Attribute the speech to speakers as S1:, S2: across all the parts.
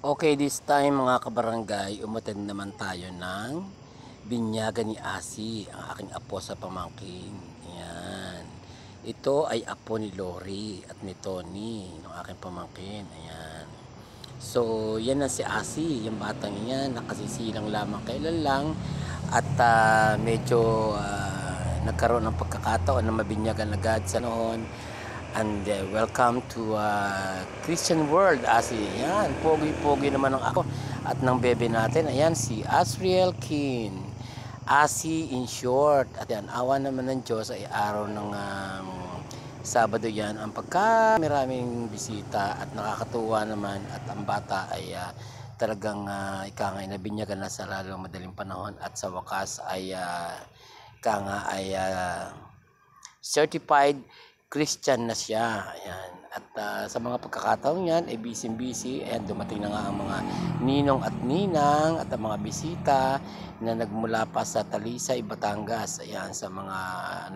S1: Okay, this time mga kabarangay, umattend naman tayo ng binyagan ni Asi, ang aking apo sa pamangkin. Ayan. Ito ay apo ni Lori at ni Tony, ng aking pamangkin. Ayan. So, yan na si Asi, yung batang yan, nakasisilang lamang kailan lang at medyo nagkaroon ng pagkakataon na mabinyagan agad sa noon. And welcome to Christian World, Asi. Yan, pogi-pogi naman ang ako at ng bebe natin. Ayan, si Asriel Kin. Asi in short. At yan, awa naman ng Diyos ay araw ng Sabado yan. Ang maraming bisita at nakakatuwa naman at ang bata ay talagang ikangay na binyagan na sa lalong madaling panahon at sa wakas ay certified Christian na siya. Ayan. At sa mga pagkakataon yan, ay busy-busy. Ayan, dumating na nga ang mga ninong at ninang at ang mga bisita na nagmula pa sa Talisay, Batangas. Ayan, sa mga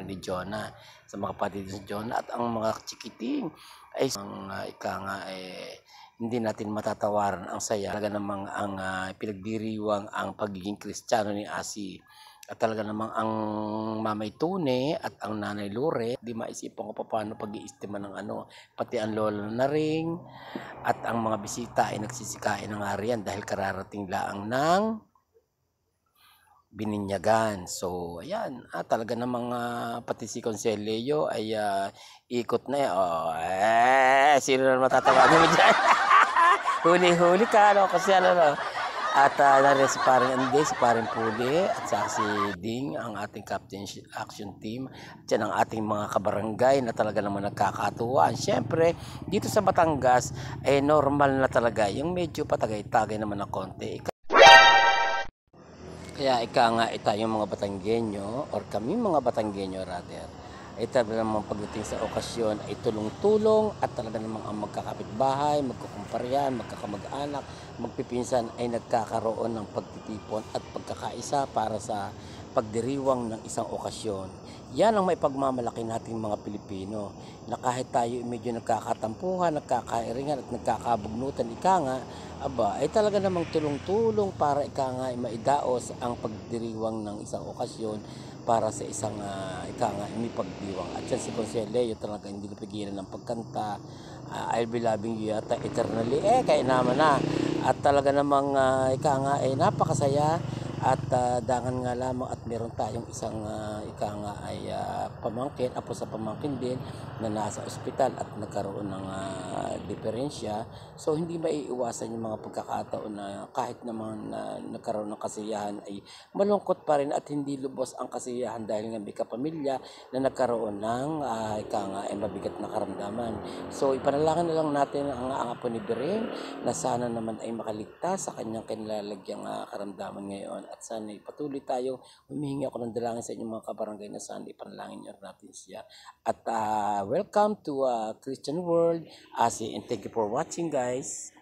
S1: ni Jonah, sa mga kapatid ni Jonah at ang mga chikiting ay hindi natin matatawaran ang saya. Talaga namang ang pinagdiriwang ang pagiging Kristiyano ni Asi. At talaga namang ang mamay Tune at ang nanay Lore, di maisipan ko paano pag-iistima ng pati ang lola na ring at ang mga bisita ay nagsisikain ng harian dahil kararating laang ng bininyagan. So, ayan, talaga namang pati si Conselio ay ikot na sino na matatawagan mo dyan? Huli-huli ka, kasi At nariyan si Paring Andy, si Paring Puli, at sa si Ding, ang ating Captain Action Team. At yan ang ating mga kabarangay na talaga naman nagkakatuwaan. Siyempre, dito sa Batangas, normal na talaga. Yung medyo patagay-tagay naman ng konti. Kaya yung mga Batanggenyo, or kami mga Batanggenyo rather, ay talaga namang pagdating sa okasyon ay tulong-tulong at talaga namang ang magkakapitbahay, magkukumparian, magkakamag-anak, magpipinsan ay nagkakaroon ng pagtitipon at pagkakaisa para sa pagdiriwang ng isang okasyon. Yan ang may pagmamalaki natin mga Pilipino, na kahit tayo medyo nagkakatampuhan, nagkakairingan at nagkakabugnutan, ay talaga namang tulong-tulong para ay maidaos ang pagdiriwang ng isang okasyon para sa isang may pagdiwang. At yan si Conselio talaga hindi napigilan ng pagkanta. I'll be loving you yata eternally. Kaya naman na. At talaga namang napakasaya at dangan nga lamang at meron tayong isang pamangkin, apo sa pamangkin din na nasa ospital at nagkaroon ng diferensya. So hindi maiiwasan yung mga pagkakataon na kahit naman nagkaroon ng kasiyahan ay malungkot pa rin at hindi lubos ang kasiyahan dahil nga may kapamilya na nagkaroon ng mabigat na karamdaman. So ipanalangin na lang natin ang apo ni Bering na sana naman ay makaligtas sa kanyang kinalalagyang karamdaman ngayon. At sana patuloy tayo, humihingi ako ng dalangin sa inyong mga kabarangay na sana ipanalangin niyo natin siya. At welcome to Christian World, Asi, and thank you for watching guys.